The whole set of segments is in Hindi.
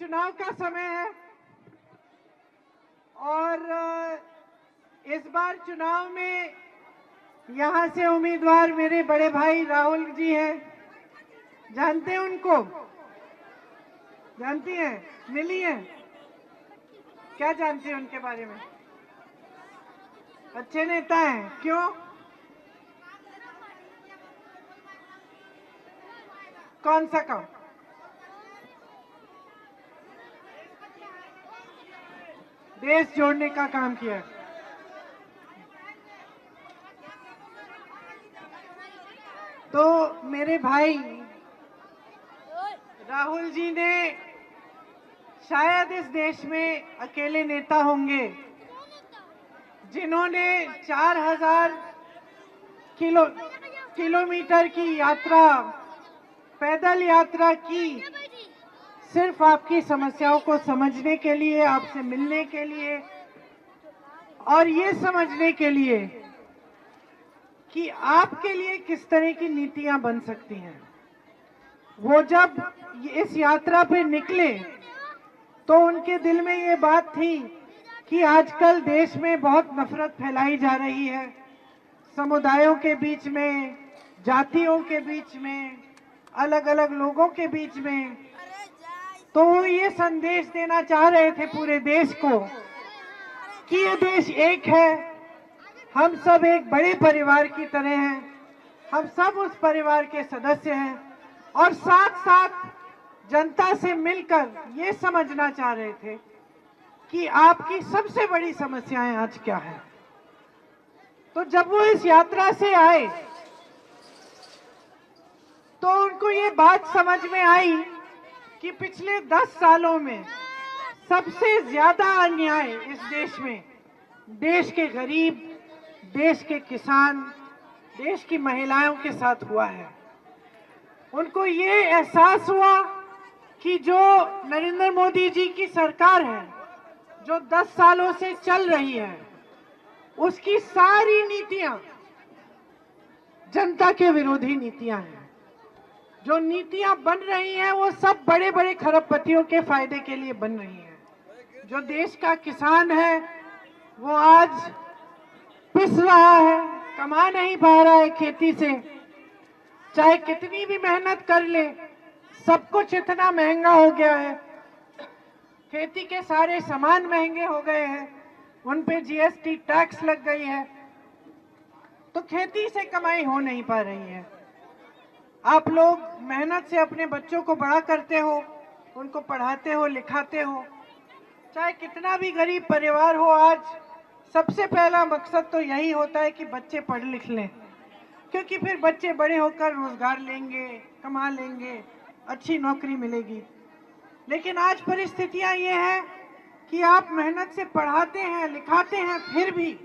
चुनाव का समय है और इस बार चुनाव में यहाँ से उम्मीदवार मेरे बड़े भाई राहुल जी हैं। जानते हैं उनको? जानती हैं? मिली हैं? क्या जानती हैं उनके बारे में? अच्छे नेता हैं। क्यों? कौन सा काम? देश जोड़ने का काम किया। तो मेरे भाई राहुल जी ने शायद इस देश में अकेले नेता होंगे जिन्होंने 4000 किलोमीटर की यात्रा, पैदल यात्रा की, सिर्फ आपकी समस्याओं को समझने के लिए, आपसे मिलने के लिए और ये समझने के लिए कि आपके लिए किस तरह की नीतियां बन सकती हैं। वो जब इस यात्रा पे निकले तो उनके दिल में ये बात थी कि आजकल देश में बहुत नफरत फैलाई जा रही है, समुदायों के बीच में, जातियों के बीच में, अलग अलग लोगों के बीच में। तो वो ये संदेश देना चाह रहे थे पूरे देश को कि ये देश एक है, हम सब एक बड़े परिवार की तरह हैं, हम सब उस परिवार के सदस्य हैं और साथ साथ जनता से मिलकर ये समझना चाह रहे थे कि आपकी सबसे बड़ी समस्याएं आज क्या है। तो जब वो इस यात्रा से आए तो उनको ये बात समझ में आई कि पिछले 10 सालों में सबसे ज्यादा अन्याय इस देश में देश के गरीब, देश के किसान, देश की महिलाओं के साथ हुआ है। उनको ये एहसास हुआ कि जो नरेंद्र मोदी जी की सरकार है, जो 10 सालों से चल रही है, उसकी सारी नीतियां जनता के विरोधी नीतियां हैं। जो नीतियां बन रही हैं वो सब बड़े बड़े खरबपतियों के फायदे के लिए बन रही हैं। जो देश का किसान है वो आज पिस रहा है, कमा नहीं पा रहा है खेती से, चाहे कितनी भी मेहनत कर ले, सब कुछ इतना महंगा हो गया है, खेती के सारे सामान महंगे हो गए हैं, उन पे जीएसटी टैक्स लग गई है, तो खेती से कमाई हो नहीं पा रही है। आप लोग मेहनत से अपने बच्चों को बड़ा करते हो, उनको पढ़ाते हो, लिखाते हो, चाहे कितना भी गरीब परिवार हो, आज सबसे पहला मकसद तो यही होता है कि बच्चे पढ़ लिख लें, क्योंकि फिर बच्चे बड़े होकर रोजगार लेंगे, कमा लेंगे, अच्छी नौकरी मिलेगी। लेकिन आज परिस्थितियां ये हैं कि आप मेहनत से पढ़ाते हैं, लिखाते हैं, फिर भी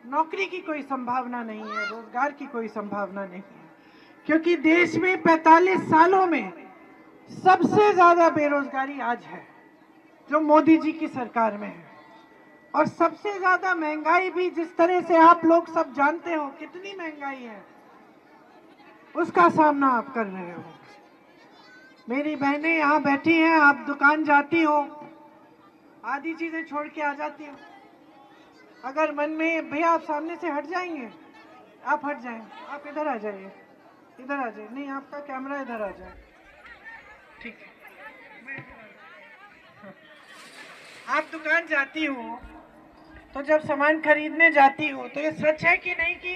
नौकरी की कोई संभावना नहीं है, रोजगार की कोई संभावना नहीं है, क्योंकि देश में 45 सालों में सबसे ज्यादा बेरोजगारी आज है जो मोदी जी की सरकार में है। और सबसे ज्यादा महंगाई भी, जिस तरह से आप लोग सब जानते हो कितनी महंगाई है, उसका सामना आप कर रहे हो। मेरी बहनें यहाँ बैठी हैं, आप दुकान जाती हो, आधी चीजें छोड़ के आ जाती हो। अगर मन में, भैया आप सामने से हट जाएंगे, आप हट जाएं, आप इधर आ जाइए, इधर आ जाइए, नहीं आपका कैमरा इधर आ जाए, ठीक है। आप दुकान जाती हो तो जब सामान खरीदने जाती हो तो ये सच है कि नहीं कि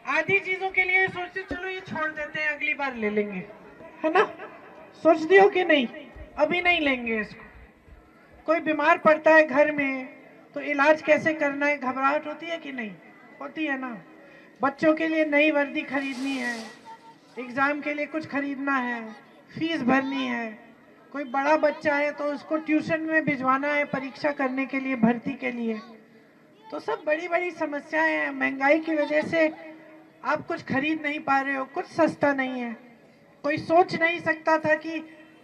आधी चीजों के लिए सोचते चलो ये छोड़ देते हैं, अगली बार ले लेंगे, है ना? सोचती हो कि नहीं, अभी नहीं लेंगे इसको। कोई बीमार पड़ता है घर में तो इलाज कैसे करना है, घबराहट होती है कि नहीं? होती है ना। बच्चों के लिए नई वर्दी खरीदनी है, एग्जाम के लिए कुछ खरीदना है, फीस भरनी है, कोई बड़ा बच्चा है तो उसको ट्यूशन में भिजवाना है परीक्षा करने के लिए, भर्ती के लिए, तो सब बड़ी बड़ी समस्याएं हैं। महंगाई की वजह से आप कुछ खरीद नहीं पा रहे हो, कुछ सस्ता नहीं है। कोई सोच नहीं सकता था कि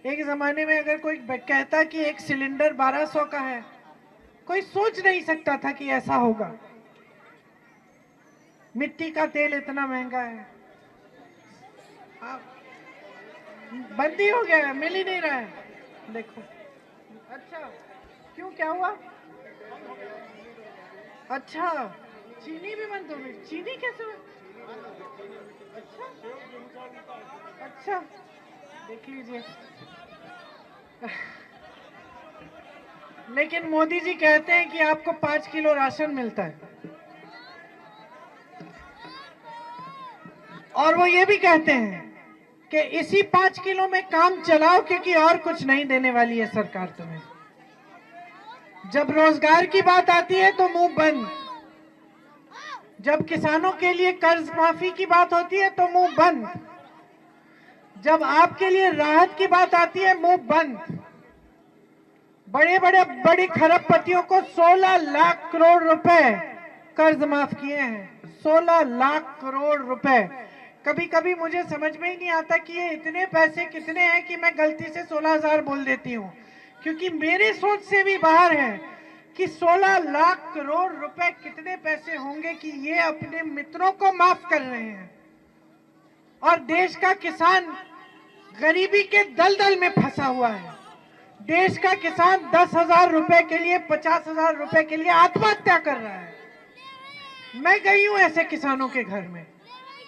एक जमाने में अगर कोई कहता कि एक सिलेंडर 1200 का है, कोई सोच नहीं सकता था कि ऐसा होगा। मिट्टी का तेल इतना महंगा है, बंद ही हो गया है, मिल ही नहीं रहा है। देखो अच्छा, क्यों, क्या हुआ? अच्छा, चीनी भी बंद हो गई। चीनी कैसे अच्छा अच्छा, देख लीजिए। लेकिन मोदी जी कहते हैं कि आपको 5 किलो राशन मिलता है, और वो ये भी कहते हैं कि इसी 5 किलो में काम चलाओ, क्योंकि और कुछ नहीं देने वाली है सरकार तुम्हें। जब रोजगार की बात आती है तो मुंह बंद, जब किसानों के लिए कर्ज माफी की बात होती है तो मुंह बंद, जब आपके लिए राहत की बात आती है मुंह बंद। बड़े खरबपतियों को 16 लाख करोड़ रुपए कर्ज माफ किए हैं, 16 लाख करोड़ रुपए। कभी कभी मुझे समझ में ही नहीं आता कि ये इतने पैसे कितने हैं कि मैं गलती से 16,000 बोल देती हूँ, क्योंकि मेरे सोच से भी बाहर है कि 16 लाख करोड़ रुपए कितने पैसे होंगे कि ये अपने मित्रों को माफ कर रहे हैं, और देश का किसान गरीबी के दलदल में फंसा हुआ है। देश का किसान 10,000 रुपए के लिए, 50,000 रुपए के लिए आत्महत्या कर रहा है। मैं गई हूं ऐसे किसानों के घर में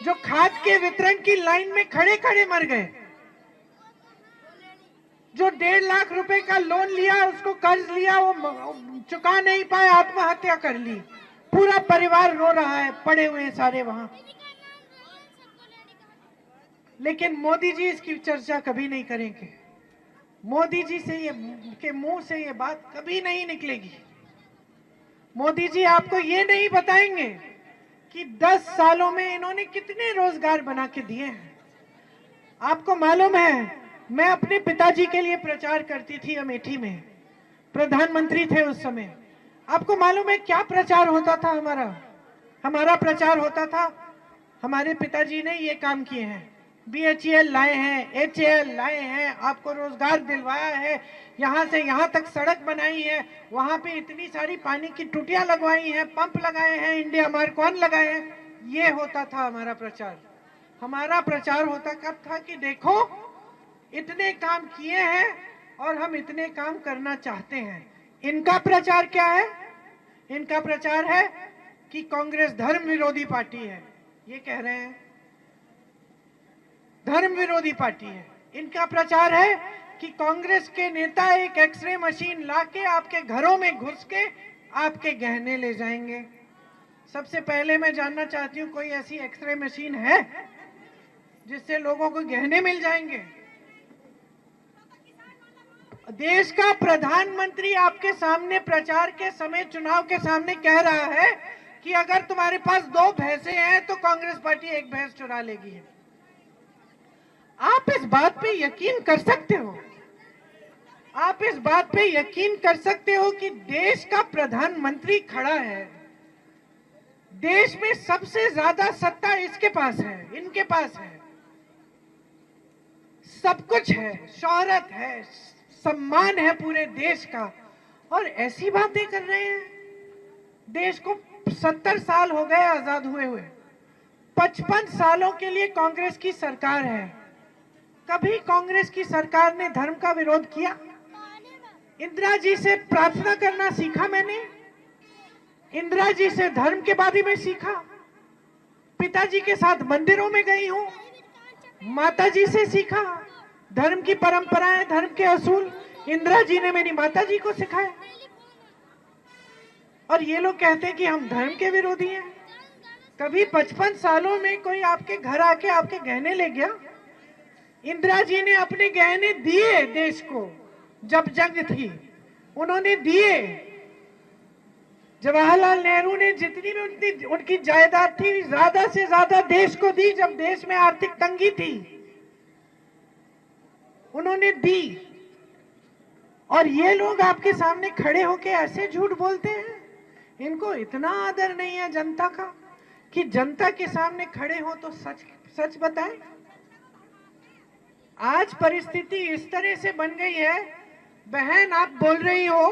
जो खाद के वितरण की लाइन में खड़े खड़े मर गए, जो 1.5 लाख रुपए का लोन लिया, उसको कर्ज लिया, वो चुका नहीं पाए, आत्महत्या कर ली। पूरा परिवार रो रहा है, पड़े हुए सारे वहां। लेकिन मोदी जी इसकी चर्चा कभी नहीं करेंगे। मोदी जी से ये के मुंह से ये बात कभी नहीं निकलेगी। मोदी जी आपको ये नहीं बताएंगे कि 10 सालों में इन्होंने कितने रोजगार बना के दिए हैं। आपको मालूम है, मैं अपने पिताजी के लिए प्रचार करती थी अमेठी में, प्रधानमंत्री थे उस समय। आपको मालूम है क्या प्रचार होता था हमारा प्रचार होता था, हमारे पिताजी ने ये काम किए हैं, BHEL लाए हैं, HAL लाए हैं, आपको रोजगार दिलवाया है, यहाँ से यहाँ तक सड़क बनाई है, वहाँ पे इतनी सारी पानी की टूटियां लगवाई हैं, पंप लगाए हैं, इंडिया मार्क 1 लगाए हैं। ये होता था हमारा प्रचार। हमारा प्रचार होता कब था कि देखो इतने काम किए हैं और हम इतने काम करना चाहते हैं। इनका प्रचार क्या है? इनका प्रचार है कि कांग्रेस धर्म विरोधी पार्टी है। ये कह रहे हैं धर्म विरोधी पार्टी है। इनका प्रचार है कि कांग्रेस के नेता एक एक्सरे मशीन लाके आपके घरों में घुस के आपके गहने ले जाएंगे। सबसे पहले मैं जानना चाहती हूँ, कोई ऐसी एक्सरे मशीन है जिससे लोगों को गहने मिल जाएंगे? देश का प्रधानमंत्री आपके सामने प्रचार के समय, चुनाव के सामने कह रहा है कि अगर तुम्हारे पास 2 भैंसे हैं तो कांग्रेस पार्टी 1 भैंस चुरा लेगी। आप इस बात पे यकीन कर सकते हो? आप इस बात पे यकीन कर सकते हो कि देश का प्रधानमंत्री खड़ा है, देश में सबसे ज्यादा सत्ता इसके पास है, इनके पास है, सब कुछ है, शोहरत है, सम्मान है पूरे देश का, और ऐसी बातें कर रहे हैं। देश को 70 साल हो गए आजाद हुए हुए, 55 सालों के लिए कांग्रेस की सरकार है। कभी कांग्रेस की सरकार ने धर्म का विरोध किया? इंदिरा जी से प्रार्थना करना सीखा मैंने, इंदिरा जी से धर्म के बारे में सीखा, पिताजी के साथ मंदिरों में गई हूं, माता जी से सीखा, धर्म की परंपराएं, धर्म के असूल इंदिरा जी ने मेरी माता जी को सिखाए। और ये लोग कहते हैं कि हम धर्म के विरोधी हैं। कभी 55 सालों में कोई आपके घर आके आपके गहने ले गया? इंदिरा जी ने अपने गहने दिए देश को, जब जंग थी उन्होंने दिए। जवाहरलाल नेहरू ने जितनी भी उनकी जायदाद थी ज्यादा से ज्यादा देश को दी, जब देश में आर्थिक तंगी थी उन्होंने दी। और ये लोग आपके सामने खड़े होके ऐसे झूठ बोलते हैं। इनको इतना आदर नहीं है जनता का कि जनता के सामने खड़े हो तो सच सच बताएं। आज परिस्थिति इस तरह से बन गई है, बहन आप बोल रही हो,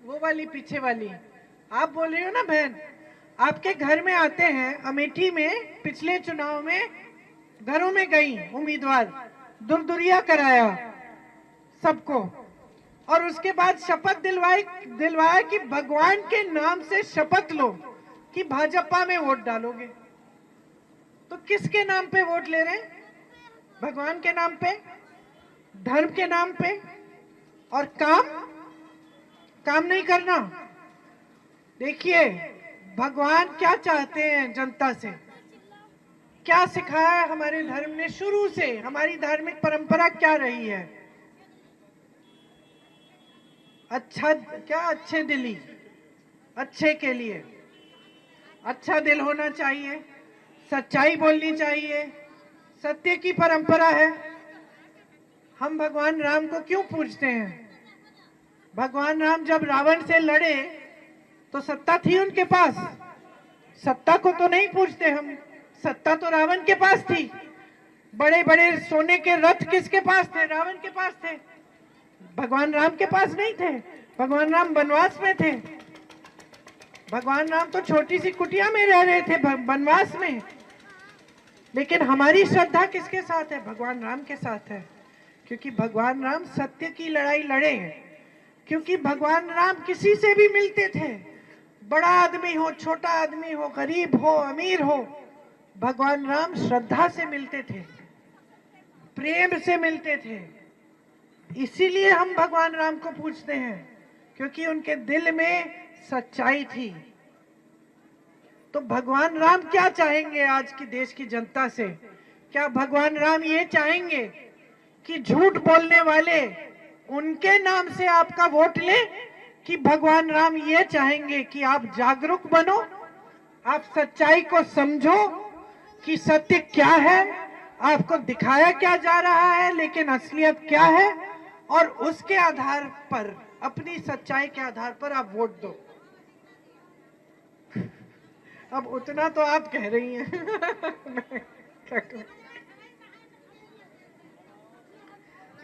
वो वाली पीछे वाली आप बोल रही हो ना बहन, आपके घर में आते हैं। अमेठी में पिछले चुनाव में घरों में गई उम्मीदवार, दुरदुरिया कराया सबको, और उसके बाद शपथ दिलवाया कि भगवान के नाम से शपथ लो कि भाजपा में वोट डालोगे। तो किसके नाम पे वोट ले रहे हैं? भगवान के नाम पे, धर्म के नाम पे। और काम नहीं करना। देखिए भगवान क्या चाहते हैं जनता से, क्या सिखाया है हमारे धर्म ने शुरू से, हमारी धार्मिक परंपरा क्या रही है? अच्छा क्या, अच्छे दिली, अच्छे के लिए अच्छा दिल होना चाहिए, सच्चाई बोलनी चाहिए, सत्य की परंपरा है। हम भगवान राम को क्यों पूजते हैं? भगवान राम जब रावण से लड़े तो सत्ता थी उनके पास, सत्ता को तो नहीं पूजते हम, सत्ता तो रावण के पास थी। बड़े बड़े सोने के रथ किसके पास थे? रावण के पास थे, भगवान राम के पास नहीं थे। भगवान राम वनवास में थे, भगवान राम तो छोटी सी कुटिया में रह रहे थे वनवास में। लेकिन हमारी श्रद्धा किसके साथ है? भगवान राम के साथ है, क्योंकि भगवान राम सत्य की लड़ाई लड़े हैं। क्योंकि भगवान राम किसी से भी मिलते थे, बड़ा आदमी हो, छोटा आदमी हो, गरीब हो, अमीर हो, भगवान राम श्रद्धा से मिलते थे, प्रेम से मिलते थे। इसीलिए हम भगवान राम को पूजते हैं, क्योंकि उनके दिल में सच्चाई थी। तो भगवान राम क्या चाहेंगे आज की देश की जनता से? क्या भगवान राम ये चाहेंगे कि झूठ बोलने वाले उनके नाम से आपका वोट ले? कि भगवान राम ये चाहेंगे कि आप जागरूक बनो, आप सच्चाई को समझो कि सत्य क्या है, आपको दिखाया क्या जा रहा है लेकिन असलियत क्या है, और उसके आधार पर, अपनी सच्चाई के आधार पर आप वोट दो। अब उतना तो आप कह रही हैं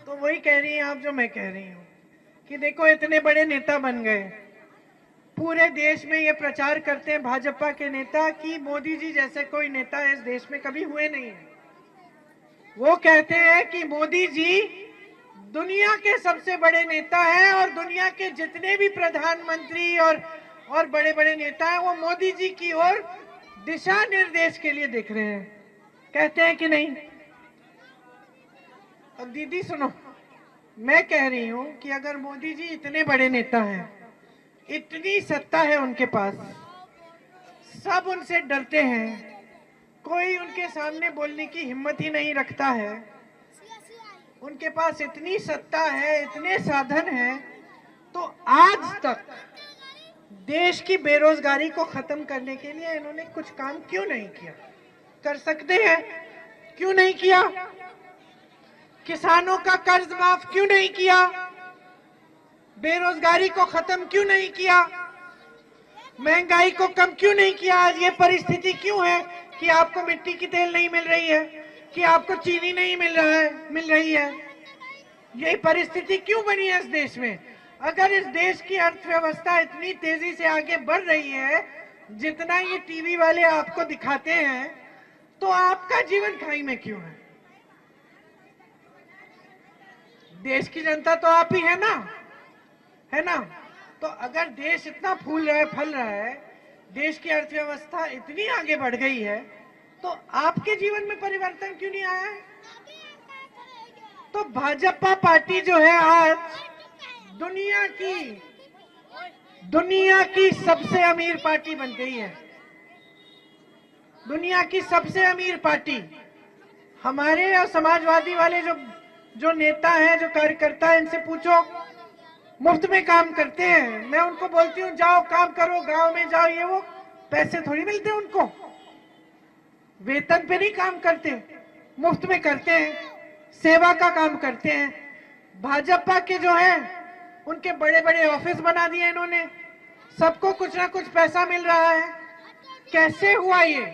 तो वही कह रही हैं आप जो मैं कह रही हूँ कि देखो इतने बड़े नेता बन गए, पूरे देश में ये प्रचार करते हैं भाजपा के नेता कि मोदी जी जैसे कोई नेता इस देश में कभी हुए नहीं है। वो कहते हैं कि मोदी जी दुनिया के सबसे बड़े नेता हैं और दुनिया के जितने भी प्रधानमंत्री और बड़े बड़े नेता हैं वो मोदी जी की ओर दिशा निर्देश के लिए देख रहे हैं। कहते हैं कि नहीं? अब दीदी सुनो, मैं कह रही हूं कि अगर मोदी जी इतने बड़े नेता हैं, इतनी सत्ता है उनके पास, सब उनसे डरते हैं, कोई उनके सामने बोलने की हिम्मत ही नहीं रखता है, उनके पास इतनी सत्ता है, इतने साधन हैं, तो आज तक देश की बेरोजगारी को खत्म करने के लिए इन्होंने कुछ काम क्यों नहीं किया? कर सकते हैं, क्यों नहीं किया? किसानों का कर्ज माफ क्यों नहीं किया? बेरोजगारी को खत्म क्यों नहीं किया? महंगाई को कम क्यों नहीं किया? आज ये परिस्थिति क्यों है कि आपको मिट्टी की तेल नहीं मिल रही है, कि आपको चीनी नहीं मिल रही है? यही परिस्थिति क्यों बनी है इस देश में? अगर इस देश की अर्थव्यवस्था इतनी तेजी से आगे बढ़ रही है जितना ये टीवी वाले आपको दिखाते हैं, तो आपका जीवन खाई में क्यों है? देश की जनता तो आप ही है ना, है ना? तो अगर देश इतना फूल रहा है, फल रहा है, देश की अर्थव्यवस्था इतनी आगे बढ़ गई है, तो आपके जीवन में परिवर्तन क्यों नहीं आया है? तो भाजपा पार्टी जो है आज दुनिया की सबसे अमीर पार्टी बन गई है, दुनिया की सबसे अमीर पार्टी। हमारे और समाजवादी वाले जो नेता हैं, जो कार्यकर्ता हैं, इनसे पूछो, मुफ्त में काम करते हैं। मैं उनको बोलती हूँ जाओ काम करो, गांव में जाओ, ये वो पैसे थोड़ी मिलते हैं उनको, वेतन पे नहीं काम करते, मुफ्त में करते हैं, सेवा का काम करते हैं। भाजपा के जो है उनके बड़े बड़े ऑफिस बना दिए इन्होंने, सबको कुछ ना कुछ पैसा मिल रहा है। कैसे हुआ ये?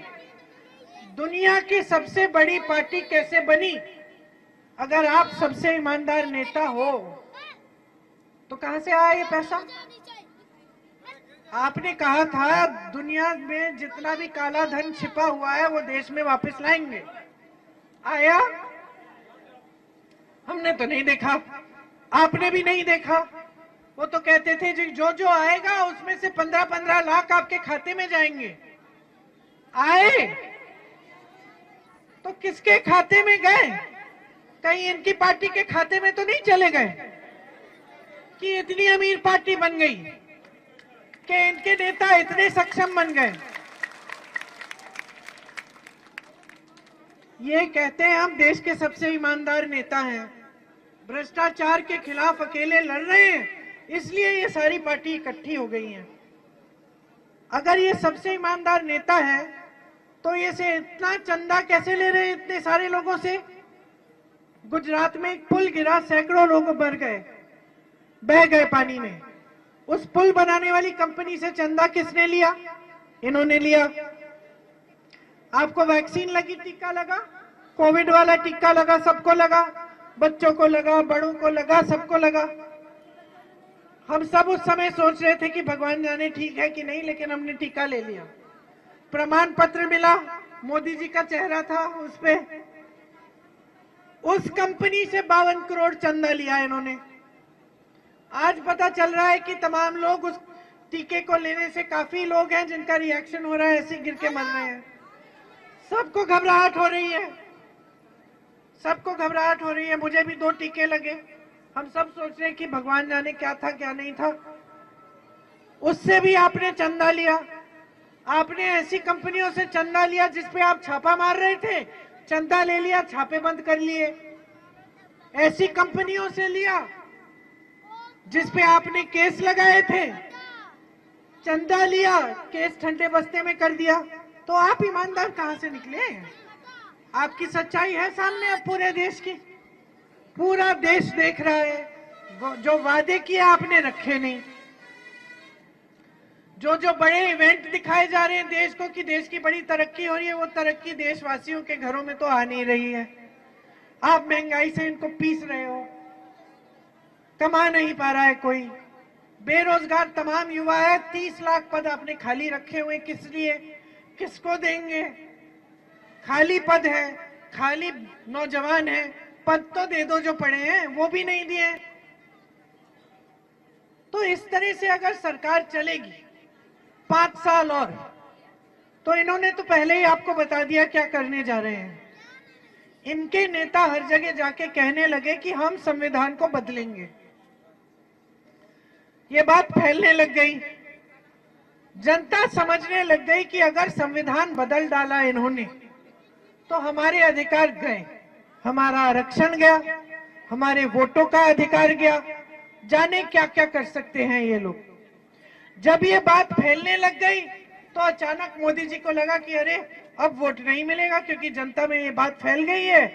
दुनिया की सबसे बड़ी पार्टी कैसे बनी? अगर आप सबसे ईमानदार नेता हो तो कहां से आया ये पैसा? आपने कहा था दुनिया में जितना भी काला धन छिपा हुआ है वो देश में वापस लाएंगे, आया? हमने तो नहीं देखा। आपने भी नहीं देखा। वो तो कहते थे जो जो आएगा उसमें से 15-15 लाख आपके खाते में जाएंगे। आए तो किसके खाते में गए? कहीं इनकी पार्टी के खाते में तो नहीं चले गए कि इतनी अमीर पार्टी बन गई कि इनके नेता इतने सक्षम बन गए। ये कहते हैं हम देश के सबसे ईमानदार नेता हैं, भ्रष्टाचार के खिलाफ अकेले लड़ रहे हैं, इसलिए ये सारी पार्टी इकट्ठी हो गई हैं। अगर ये सबसे ईमानदार नेता है तो ये से इतना चंदा कैसे ले रहे हैं इतने सारे लोगों से? गुजरात में एक पुल गिरा, सैकड़ों लोग मर गए, बह गए पानी में। उस पुल बनाने वाली कंपनी से चंदा किसने लिया? इन्होंने लिया। आपको वैक्सीन लगी, टीका लगा, कोविड वाला टीका लगा, सबको लगा, बच्चों को लगा, बड़ों को लगा, सबको लगा। हम सब उस समय सोच रहे थे कि भगवान जाने ठीक है कि नहीं, लेकिन हमने टीका ले लिया। प्रमाण पत्र मिला, मोदी जी का चेहरा था उस पे। उस कंपनी से 52 करोड़ चंदा लिया इन्होंने। आज पता चल रहा है कि तमाम लोग उस टीके को लेने से, काफी लोग हैं जिनका रिएक्शन हो रहा है, ऐसे गिर के मर रहे हैं। सबको घबराहट हो रही है, सबको घबराहट हो रही है। मुझे भी 2 टीके लगे। हम सब सोच रहे हैं कि भगवान जाने क्या था क्या नहीं था। उससे भी आपने चंदा लिया। आपने ऐसी कंपनियों से चंदा लिया जिसपे आप छापा मार रहे थे, चंदा ले लिया, छापे बंद कर लिए। ऐसी कंपनियों से लिया जिसपे आपने केस लगाए थे, चंदा लिया, केस ठंडे बस्ते में कर दिया। तो आप ईमानदार कहां से निकले? आपकी सच्चाई है सामने अब पूरे देश की, पूरा देश देख रहा है। जो वादे किए आपने रखे नहीं, जो बड़े इवेंट दिखाए जा रहे हैं देश को कि देश की बड़ी तरक्की हो रही है, वो तरक्की देशवासियों के घरों में तो आ नहीं रही है। आप महंगाई से इनको पीस रहे हो, कमा नहीं पा रहा है कोई, बेरोजगार तमाम युवा है। 30 लाख पद आपने खाली रखे हुए, किस लिए, किसको देंगे? खाली पद है, खाली नौजवान है, पद तो दे दो जो पड़े हैं, वो भी नहीं दिए। तो इस तरह से अगर सरकार चलेगी 5 साल और, तो इन्होंने तो पहले ही आपको बता दिया क्या करने जा रहे हैं। इनके नेता हर जगह जाके कहने लगे कि हम संविधान को बदलेंगे। ये बात फैलने लग गई, जनता समझने लग गई कि अगर संविधान बदल डाला इन्होंने तो हमारे अधिकार गए, हमारा आरक्षण गया, हमारे वोटों का अधिकार गया, जाने क्या क्या कर सकते हैं ये लोग। जब ये बात फैलने लग गई तो अचानक मोदी जी को लगा कि अरे अब वोट नहीं मिलेगा, क्योंकि जनता में ये बात फैल गई है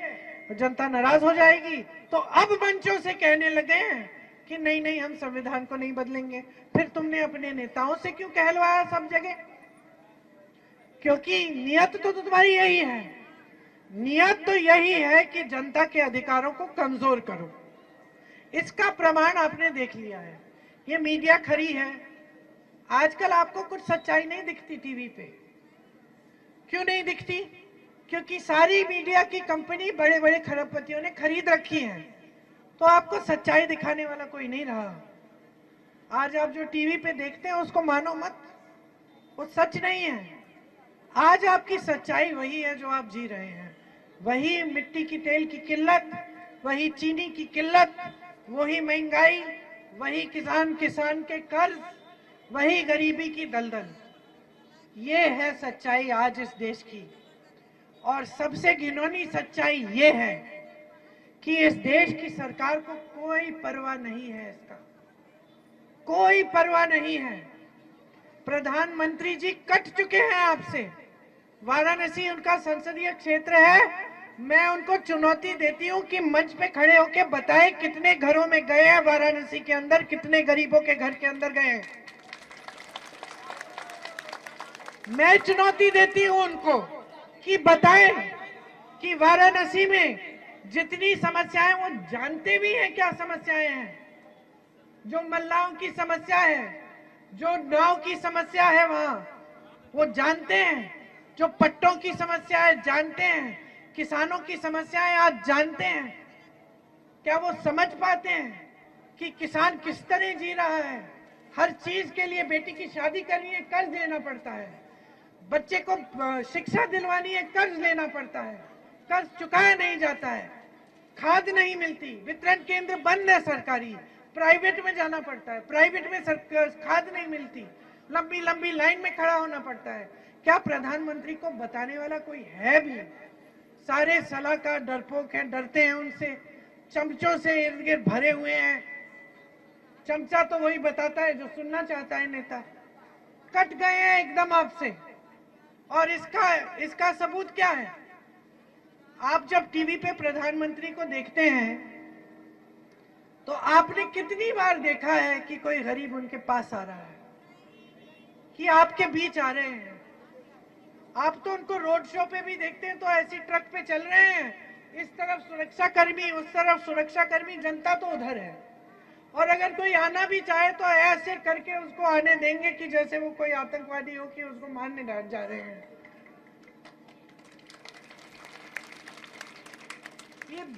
तो जनता नाराज हो जाएगी। तो अब मंचों से कहने लगे हैं कि नहीं नहीं, हम संविधान को नहीं बदलेंगे। फिर तुमने अपने नेताओं से क्यों कहलवाया सब जगह? क्योंकि नियत तो तुम्हारी यही है, नियत तो यही है कि जनता के अधिकारों को कमजोर करो। इसका प्रमाण आपने देख लिया है। ये मीडिया खरी है, आजकल आपको कुछ सच्चाई नहीं दिखती टीवी पे। क्यों नहीं दिखती? क्योंकि सारी मीडिया की कंपनी बड़े बड़े खरबपतियों ने खरीद रखी है, तो आपको सच्चाई दिखाने वाला कोई नहीं रहा। आज आप जो टीवी पे देखते हैं उसको मानो मत, वो सच नहीं है। आज आपकी सच्चाई वही है जो आप जी रहे हैं, वही मिट्टी की तेल की किल्लत, वही चीनी की किल्लत, वही महंगाई, वही किसान के कर्ज, वही गरीबी की दलदल। ये है सच्चाई आज इस देश की। और सबसे घिनौनी सच्चाई ये है कि इस देश की सरकार को कोई परवाह नहीं है, इसका कोई परवाह नहीं है। प्रधानमंत्री जी कट चुके हैं आपसे। वाराणसी उनका संसदीय क्षेत्र है। मैं उनको चुनौती देती हूं कि मंच पे खड़े होकर बताएं कितने घरों में गए हैं वाराणसी के अंदर, कितने गरीबों के घर के अंदर गए हैं। मैं चुनौती देती हूं उनको कि बताएं कि वाराणसी में जितनी समस्याएं, वो जानते भी हैं क्या समस्याएं हैं। जो मल्लाहों की समस्या है, जो नाव की समस्या है वहां, वो जानते हैं। जो पट्टों की समस्या है जानते हैं, किसानों की समस्याएं आज जानते हैं। क्या वो समझ पाते हैं? कि किसान किस तरह जी रहा है। हर चीज के लिए बेटी की शादी करनी है कर्ज लेना पड़ता है, बच्चे को शिक्षा दिलवानी है कर्ज लेना पड़ता है, कर्ज चुकाया नहीं जाता है, खाद नहीं मिलती, वितरण केंद्र बंद है सरकारी, प्राइवेट में जाना पड़ता है, प्राइवेट में खाद नहीं मिलती, लंबी लंबी लाइन में खड़ा होना पड़ता है। क्या प्रधानमंत्री को बताने वाला कोई है भी? सारे सलाहकार डरपोक हैं, डरते हैं उनसे, चमचों से इर्द गिर्द भरे हुए हैं। चमचा तो वही बताता है जो सुनना चाहता है नेता। कट गए हैं एकदम आपसे। और इसका सबूत क्या है? आप जब टीवी पे प्रधानमंत्री को देखते हैं तो आपने कितनी बार देखा है कि कोई गरीब उनके पास आ रहा है, कि आपके बीच आ रहे हैं? आप तो उनको रोड शो पे भी देखते हैं तो ऐसी ट्रक पे चल रहे हैं, इस तरफ सुरक्षा कर्मी, उस तरफ सुरक्षा कर्मी, जनता तो उधर है। और अगर कोई आना भी चाहे तो ऐसे करके उसको आने देंगे कि जैसे वो कोई आतंकवादी हो कि उसको मारने जा रहे हैं।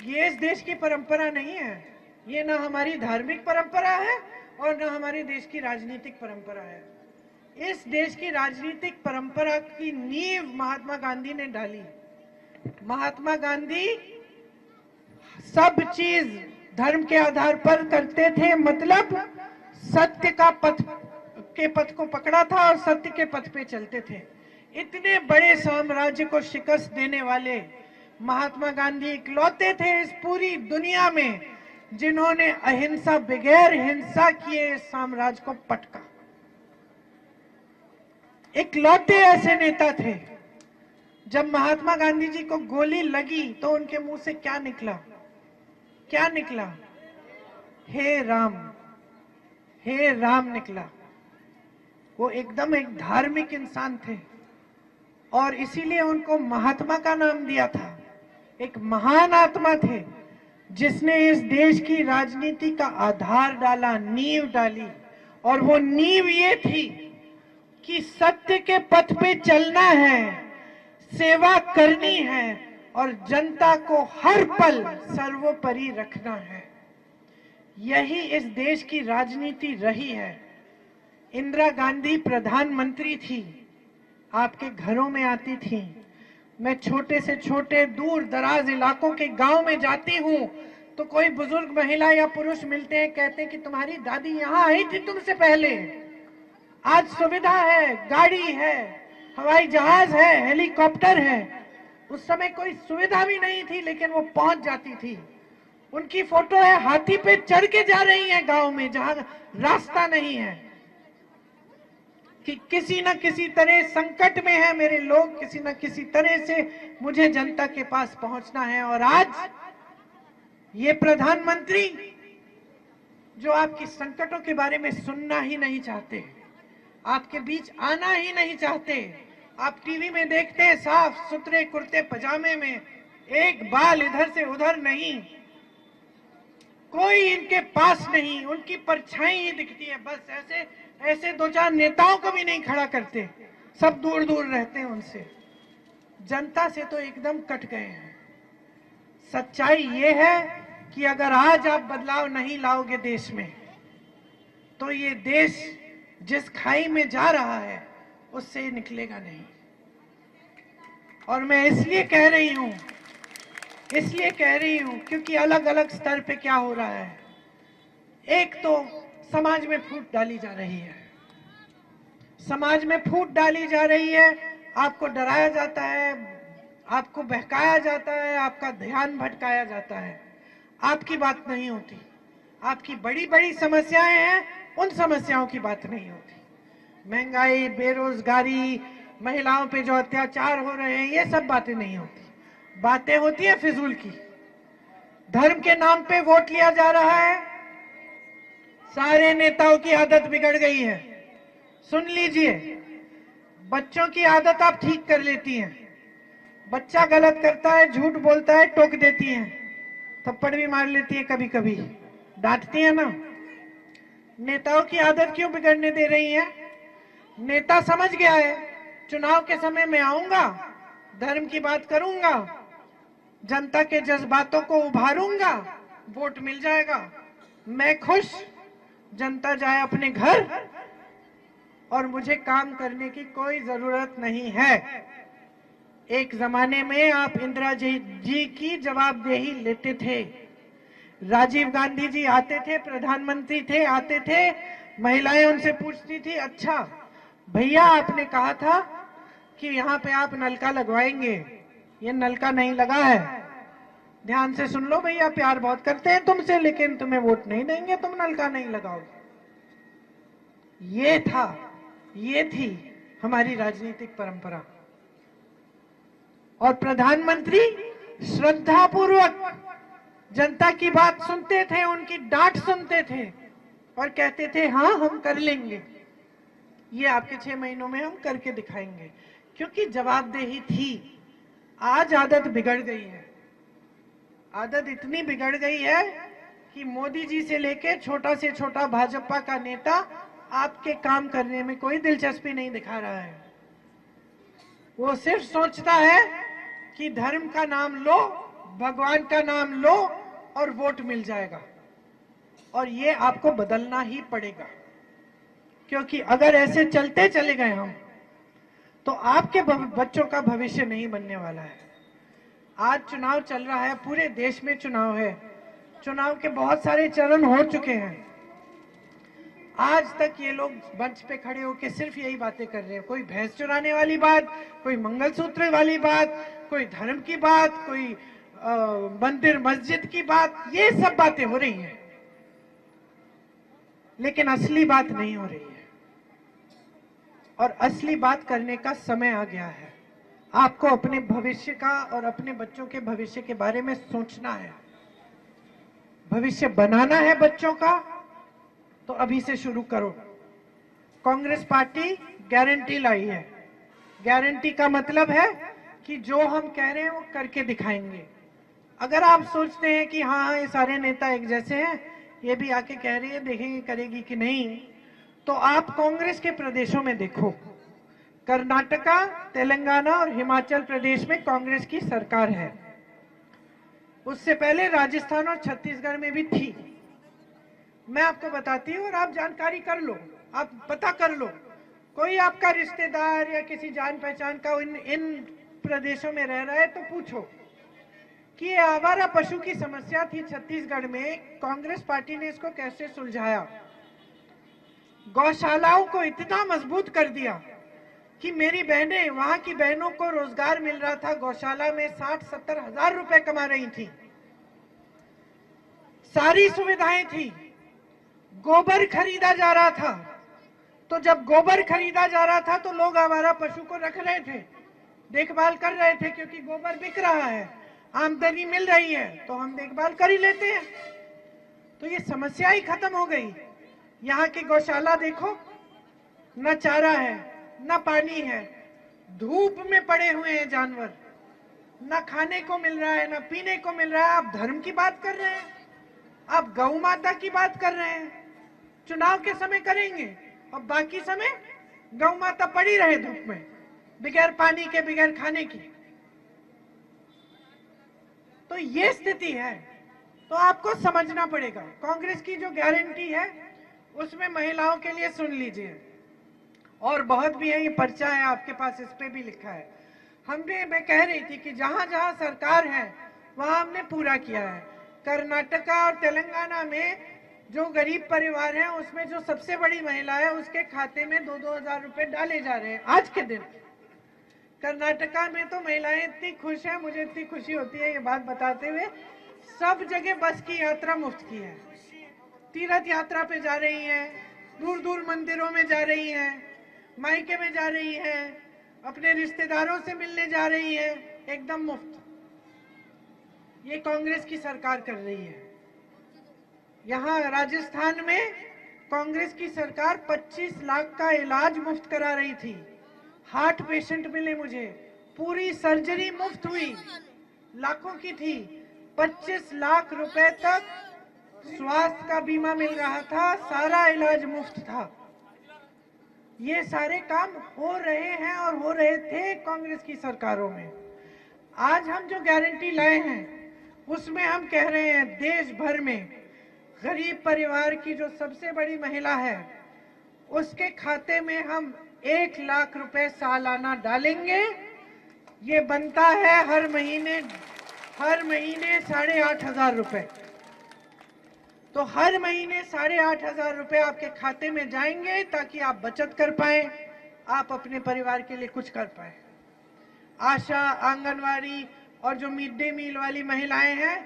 ये इस देश की परंपरा नहीं है। ये ना हमारी धार्मिक परंपरा है और ना हमारे देश की राजनीतिक परंपरा है। इस देश की राजनीतिक परंपरा की नींव महात्मा गांधी ने डाली। महात्मा गांधी सब चीज धर्म के आधार पर करते थे, मतलब सत्य का पथ को पकड़ा था और सत्य के पथ पे चलते थे। इतने बड़े साम्राज्य को शिकस्त देने वाले महात्मा गांधी इकलौते थे इस पूरी दुनिया में जिन्होंने अहिंसा, बगैर हिंसा किए इस साम्राज्य को पटका। इकलौते ऐसे नेता थे। जब महात्मा गांधी जी को गोली लगी तो उनके मुंह से क्या निकला? क्या निकला? हे राम, हे राम निकला। वो एकदम एक धार्मिक इंसान थे और इसीलिए उनको महात्मा का नाम दिया था। एक महान आत्मा थे जिसने इस देश की राजनीति का आधार डाला, नींव डाली। और वो नींव ये थी कि सत्य के पथ पे चलना है, सेवा करनी है और जनता को हर पल सर्वोपरि रखना है। यही इस देश की राजनीति रही है। इंदिरा गांधी प्रधानमंत्री थी, आपके घरों में आती थी। मैं छोटे से छोटे दूर दराज इलाकों के गांव में जाती हूँ तो कोई बुजुर्ग महिला या पुरुष मिलते हैं, कहते हैं कि तुम्हारी दादी यहाँ आई थी तुमसे पहले। आज सुविधा है, गाड़ी है, हवाई जहाज है, हेलीकॉप्टर है। उस समय कोई सुविधा भी नहीं थी लेकिन वो पहुंच जाती थी। उनकी फोटो है, हाथी पे चढ़ के जा रही है गांव में जहां रास्ता नहीं है, कि किसी न किसी तरह संकट में है मेरे लोग, किसी न किसी तरह से मुझे जनता के पास पहुंचना है। और आज ये प्रधानमंत्री जो आपकी संकटों के बारे में सुनना ही नहीं चाहते, आपके बीच आना ही नहीं चाहते। आप टीवी में देखते हैं साफ सुथरे कुर्ते पजामे में, एक बाल इधर से उधर नहीं, कोई इनके पास नहीं, उनकी परछाई ही दिखती है। बस ऐसे ऐसे दो चार नेताओं को भी नहीं खड़ा करते, सब दूर दूर रहते हैं उनसे। जनता से तो एकदम कट गए हैं। सच्चाई ये है कि अगर आज आप बदलाव नहीं लाओगे देश में तो ये देश जिस खाई में जा रहा है उससे निकलेगा नहीं। और मैं इसलिए कह रही हूं क्योंकि अलग अलग स्तर पे क्या हो रहा है। एक तो समाज में फूट डाली जा रही है, समाज में फूट डाली जा रही है, आपको डराया जाता है, आपको बहकाया जाता है, आपका ध्यान भटकाया जाता है, आपकी बात नहीं होती। आपकी बड़ी बड़ी समस्याएं हैं, उन समस्याओं की बात नहीं होती। महंगाई, बेरोजगारी, महिलाओं पे जो अत्याचार हो रहे हैं, ये सब बातें नहीं होती। बातें होती है फिजूल की। धर्म के नाम पे वोट लिया जा रहा है। सारे नेताओं की आदत बिगड़ गई है। सुन लीजिए, बच्चों की आदत आप ठीक कर लेती हैं। बच्चा गलत करता है, झूठ बोलता है, टोक देती हैं, थप्पड़ भी मार लेती है, कभी कभी डांटती है ना। नेताओं की आदत क्यों बिगड़ने दे रही है? नेता समझ गया है, चुनाव के समय में आऊंगा, धर्म की बात करूंगा, जनता के जज्बातों को उभारूंगा, वोट मिल जाएगा। मैं खुश, जनता जाए अपने घर और मुझे काम करने की कोई जरूरत नहीं है। एक जमाने में आप इंदिरा जी की जवाबदेही लेते थे। राजीव गांधी जी आते थे, प्रधानमंत्री थे, आते थे, महिलाएं उनसे पूछती थी, अच्छा भैया आपने कहा था कि यहाँ पे आप नलका लगवाएंगे, ये नलका नहीं लगा है, ध्यान से सुन लो भैया, प्यार बहुत करते हैं तुमसे लेकिन तुम्हें वोट नहीं देंगे, तुम नलका नहीं लगाओगे। ये थी हमारी राजनीतिक परंपरा। और प्रधानमंत्री श्रद्धापूर्वक जनता की बात सुनते थे, उनकी डांट सुनते थे और कहते थे हाँ हम कर लेंगे, ये आपके 6 महीनों में हम करके दिखाएंगे, क्योंकि जवाबदेही थी। आज आदत बिगड़ गई है, आदत इतनी बिगड़ गई है कि मोदी जी से लेके छोटा से छोटा भाजपा का नेता आपके काम करने में कोई दिलचस्पी नहीं दिखा रहा है। वो सिर्फ सोचता है कि धर्म का नाम लो, भगवान का नाम लो और वोट मिल जाएगा। और ये आपको बदलना ही पड़ेगा, क्योंकि अगर ऐसे चलते चले गए हम तो आपके बच्चों का भविष्य नहीं बनने वाला है। आज चुनाव चल रहा है, पूरे देश में चुनाव है, चुनाव के बहुत सारे चरण हो चुके हैं। आज तक ये लोग मंच पे खड़े होकर सिर्फ यही बातें कर रहे हैं, कोई भैंस चुराने वाली बात, कोई मंगलसूत्र वाली बात, कोई धर्म की बात, कोई मंदिर मस्जिद की बात, ये सब बातें हो रही हैं, लेकिन असली बात नहीं हो रही है। और असली बात करने का समय आ गया है। आपको अपने भविष्य का और अपने बच्चों के भविष्य के बारे में सोचना है, भविष्य बनाना है बच्चों का, तो अभी से शुरू करो। कांग्रेस पार्टी गारंटी लाई है। गारंटी का मतलब है कि जो हम कह रहे हैं वो करके दिखाएंगे। अगर आप सोचते हैं कि हाँ ये सारे नेता एक जैसे हैं, ये भी आके कह रही है, देखेंगे करेगी कि नहीं, तो आप कांग्रेस के प्रदेशों में देखो, कर्नाटका, तेलंगाना और हिमाचल प्रदेश में कांग्रेस की सरकार है। उससे पहले राजस्थान और छत्तीसगढ़ में भी थी। मैं आपको बताती हूँ और आप जानकारी कर लो, आप पता कर लो, कोई आपका रिश्तेदार या किसी जान पहचान का इन प्रदेशों में रह रहा है तो पूछो कि ये आवारा पशु की समस्या थी छत्तीसगढ़ में, कांग्रेस पार्टी ने इसको कैसे सुलझाया। गौशालाओं को इतना मजबूत कर दिया कि मेरी बहनें, वहां की बहनों को रोजगार मिल रहा था, गौशाला में 60-70 हजार रुपए कमा रही थी, सारी सुविधाएं थी, गोबर खरीदा जा रहा था। तो जब गोबर खरीदा जा रहा था तो लोग आवारा पशु को रख रहे थे, देखभाल कर रहे थे, क्योंकि गोबर बिक रहा है, आमदनी मिल रही है, तो हम देखभाल कर ही लेते हैं। तो ये समस्या ही खत्म हो गई। यहाँ की गौशाला देखो, न चारा है, न पानी है, धूप में पड़े हुए हैं जानवर, न खाने को मिल रहा है, न पीने को मिल रहा है। आप धर्म की बात कर रहे हैं, आप गौ माता की बात कर रहे हैं, चुनाव के समय करेंगे और बाकी समय गौ माता पड़ी रहे धूप में, बगैर पानी के, बगैर खाने की। तो ये स्थिति है, तो आपको समझना पड़ेगा। कांग्रेस की जो गारंटी है उसमें महिलाओं के लिए सुन लीजिए, और बहुत भी है, ये पर्चा है आपके पास, इस पे भी लिखा है। मैं कह रही थी कि जहां जहां सरकार है वहां हमने पूरा किया है। कर्नाटका और तेलंगाना में जो गरीब परिवार हैं उसमें जो सबसे बड़ी महिला है उसके खाते में 2-2 हजार रुपए डाले जा रहे हैं आज के दिन। कर्नाटका में तो महिलाएं इतनी खुश हैं, मुझे इतनी खुशी होती है ये बात बताते हुए। सब जगह बस की यात्रा मुफ्त की है, तीर्थ यात्रा पे जा रही हैं, दूर दूर मंदिरों में जा रही हैं, मायके में जा रही हैं, अपने रिश्तेदारों से मिलने जा रही हैं, एकदम मुफ्त। ये कांग्रेस की सरकार कर रही है। यहाँ राजस्थान में कांग्रेस की सरकार 25 लाख का इलाज मुफ्त करा रही थी। हार्ट पेशेंट मिले मुझे, पूरी सर्जरी मुफ्त हुई, लाखों की थी। 25 लाख रुपए तक स्वास्थ्य का बीमा मिल रहा था, सारा इलाज मुफ्त था। ये सारे काम हो रहे हैं और हो रहे थे कांग्रेस की सरकारों में। आज हम जो गारंटी लाए हैं उसमें हम कह रहे हैं देश भर में गरीब परिवार की जो सबसे बड़ी महिला है उसके खाते में हम 1 लाख रुपए सालाना डालेंगे। ये बनता है हर महीने 8,500 रुपए। तो हर महीने 8,500 रुपए आपके खाते में जाएंगे ताकि आप बचत कर पाए, आप अपने परिवार के लिए कुछ कर पाए। आशा, आंगनवाड़ी और जो मिड डे मील वाली महिलाएं हैं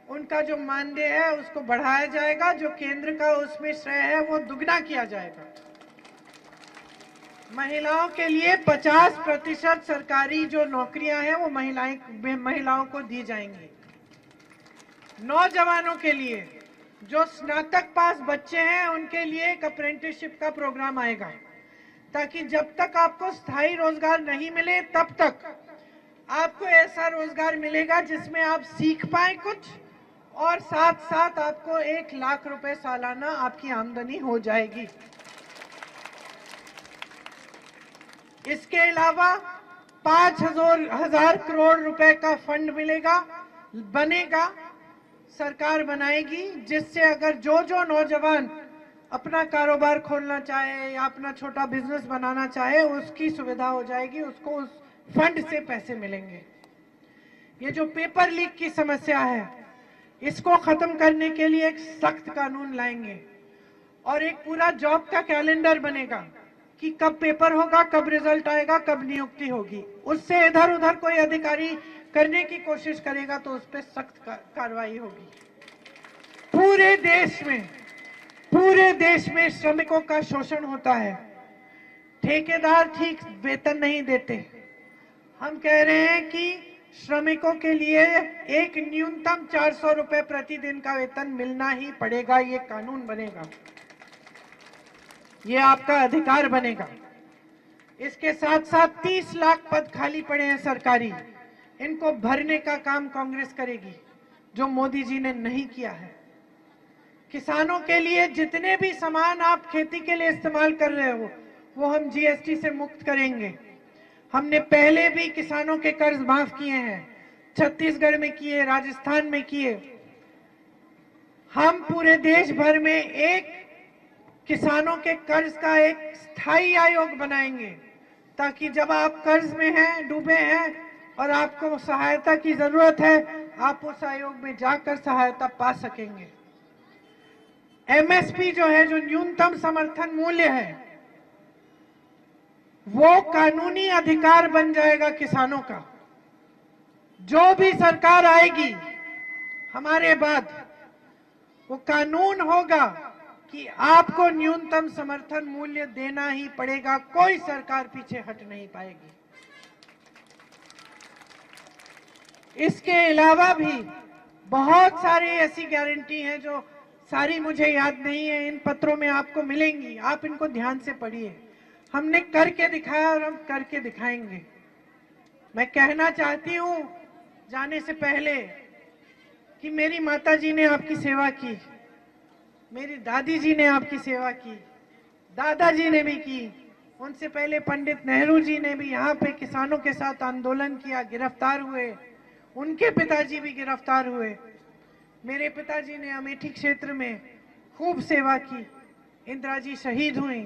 उनका जो मानदेय है उसको बढ़ाया जाएगा। जो केंद्र का उसमें श्रेय है वो दुगना किया जाएगा। महिलाओं के लिए 50% सरकारी जो नौकरियां हैं वो महिलाओं को दी जाएंगी। नौजवानों के लिए जो स्नातक पास बच्चे हैं उनके लिए एक अप्रेंटिसशिप का प्रोग्राम आएगा ताकि जब तक आपको स्थायी रोजगार नहीं मिले तब तक आपको ऐसा रोजगार मिलेगा जिसमें आप सीख पाए कुछ, और साथ साथ आपको 1 लाख रुपए सालाना आपकी आमदनी हो जाएगी। इसके अलावा 5,000 करोड़ रुपए का फंड बनेगा, सरकार बनाएगी, जिससे अगर जो नौजवान अपना कारोबार खोलना चाहे या अपना छोटा बिजनेस बनाना चाहे उसकी सुविधा हो जाएगी, उसको उस फंड से पैसे मिलेंगे। ये जो पेपर लीक की समस्या है इसको खत्म करने के लिए एक सख्त कानून लाएंगे और एक पूरा जॉब का कैलेंडर बनेगा कि कब पेपर होगा, कब रिजल्ट आएगा, कब नियुक्ति होगी। उससे इधर उधर कोई अधिकारी करने की कोशिश करेगा तो उस पर सख्त कार्रवाई होगी। पूरे देश में श्रमिकों का शोषण होता है। ठेकेदार ठीक वेतन नहीं देते। हम कह रहे हैं कि श्रमिकों के लिए एक न्यूनतम 400 रुपए प्रतिदिन का वेतन मिलना ही पड़ेगा। ये कानून बनेगा, ये आपका अधिकार बनेगा। इसके साथ साथ 30 लाख पद खाली पड़े हैं सरकारी, इनको भरने का काम कांग्रेस करेगी, जो मोदी जी ने नहीं किया है। किसानों के लिए जितने भी सामान आप खेती के लिए इस्तेमाल कर रहे हो वो हम जीएसटी से मुक्त करेंगे। हमने पहले भी किसानों के कर्ज माफ किए हैं, छत्तीसगढ़ में किए, राजस्थान में किए। हम पूरे देश भर में एक किसानों के कर्ज का एक स्थायी आयोग बनाएंगे ताकि जब आप कर्ज में हैं, डूबे हैं और आपको सहायता की जरूरत है, आप उस आयोग में जाकर सहायता पा सकेंगे। एमएसपी जो है, जो न्यूनतम समर्थन मूल्य है, वो कानूनी अधिकार बन जाएगा किसानों का। जो भी सरकार आएगी हमारे बाद, वो कानून होगा कि आपको न्यूनतम समर्थन मूल्य देना ही पड़ेगा, कोई सरकार पीछे हट नहीं पाएगी। इसके अलावा भी बहुत सारी ऐसी गारंटी हैं जो सारी मुझे याद नहीं है, इन पत्रों में आपको मिलेंगी, आप इनको ध्यान से पढ़िए। हमने करके दिखाया और हम करके दिखाएंगे। मैं कहना चाहती हूं जाने से पहले कि मेरी माताजी ने आपकी सेवा की, मेरी दादी जी ने आपकी सेवा की, दादाजी ने भी की, उनसे पहले पंडित नेहरू जी ने भी यहाँ पे किसानों के साथ आंदोलन किया, गिरफ्तार हुए, उनके पिताजी भी गिरफ्तार हुए। मेरे पिताजी ने अमेठी क्षेत्र में खूब सेवा की, इंदिरा जी शहीद हुई,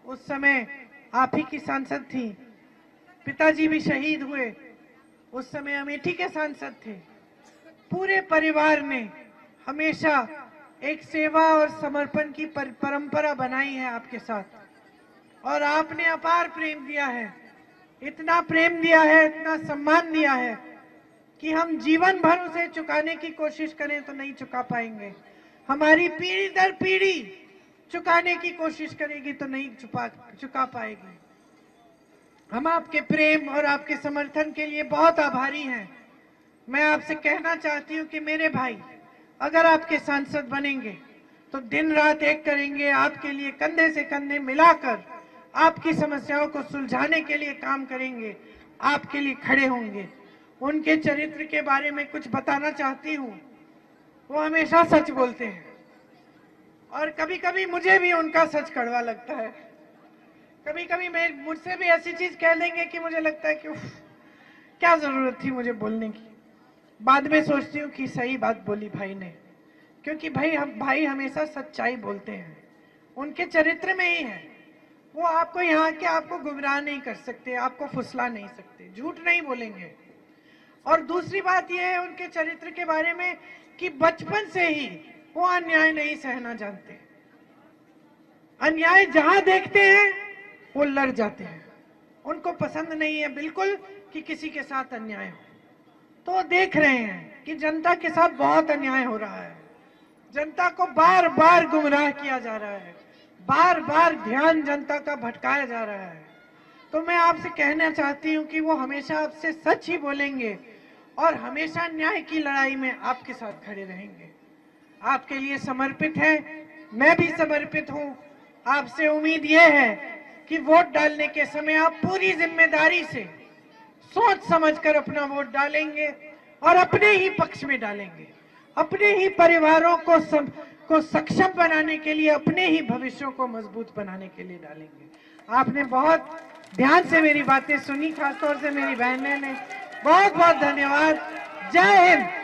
उस समय आप ही की सांसद थी, पिताजी भी शहीद हुए, उस समय अमेठी के सांसद थे। पूरे परिवार ने हमेशा एक सेवा और समर्पण की परंपरा बनाई है आपके साथ, और आपने अपार प्रेम दिया है, इतना प्रेम दिया है, इतना सम्मान दिया है कि हम जीवन भर उसे चुकाने की कोशिश करें तो नहीं चुका पाएंगे। हमारी पीढ़ी दर पीढ़ी चुकाने की कोशिश करेगी तो नहीं चुका पाएगी। हम आपके प्रेम और आपके समर्थन के लिए बहुत आभारी हैं। मैं आपसे कहना चाहती हूं कि मेरे भाई, अगर आपके सांसद बनेंगे तो दिन रात एक करेंगे, आपके लिए कंधे से कंधे मिलाकर आपकी समस्याओं को सुलझाने के लिए काम करेंगे, आपके लिए खड़े होंगे। उनके चरित्र के बारे में कुछ बताना चाहती हूँ। वो हमेशा सच बोलते हैं और कभी कभी मुझे भी उनका सच कड़वा लगता है। कभी कभी मुझसे भी ऐसी चीज कह देंगे कि मुझे लगता है कि उफ, क्या जरूरत थी मुझे बोलने की। बाद में सोचती हूँ कि सही बात बोली भाई ने, क्योंकि भाई हमेशा सच्चाई बोलते हैं, उनके चरित्र में ही है। वो आपको यहाँ के आपको गुमराह नहीं कर सकते, आपको फुसला नहीं सकते, झूठ नहीं बोलेंगे। और दूसरी बात यह है उनके चरित्र के बारे में कि बचपन से ही वो अन्याय नहीं सहना जानते। अन्याय जहां देखते हैं वो लड़ जाते हैं। उनको पसंद नहीं है बिल्कुल कि किसी के साथ अन्याय हो। तो देख रहे हैं कि जनता के साथ बहुत अन्याय हो रहा है, जनता को बार बार गुमराह किया जा रहा है, बार बार ध्यान जनता का भटकाया जा रहा है। तो मैं आपसे कहना चाहती हूं कि वो हमेशा आपसे सच ही बोलेंगे और हमेशा न्याय की लड़ाई में आपके साथ खड़े रहेंगे। आपके लिए समर्पित है, मैं भी समर्पित हूं। आपसे उम्मीद यह है कि वोट डालने के समय आप पूरी जिम्मेदारी से सोच समझकर अपना वोट डालेंगे और अपने ही पक्ष में डालेंगे, अपने ही परिवारों को सक्षम बनाने के लिए, अपने ही भविष्यों को मजबूत बनाने के लिए डालेंगे। आपने बहुत ध्यान से मेरी बातें सुनी, खासतौर से मेरी बहनें ने। बहुत बहुत धन्यवाद। जय हिंद।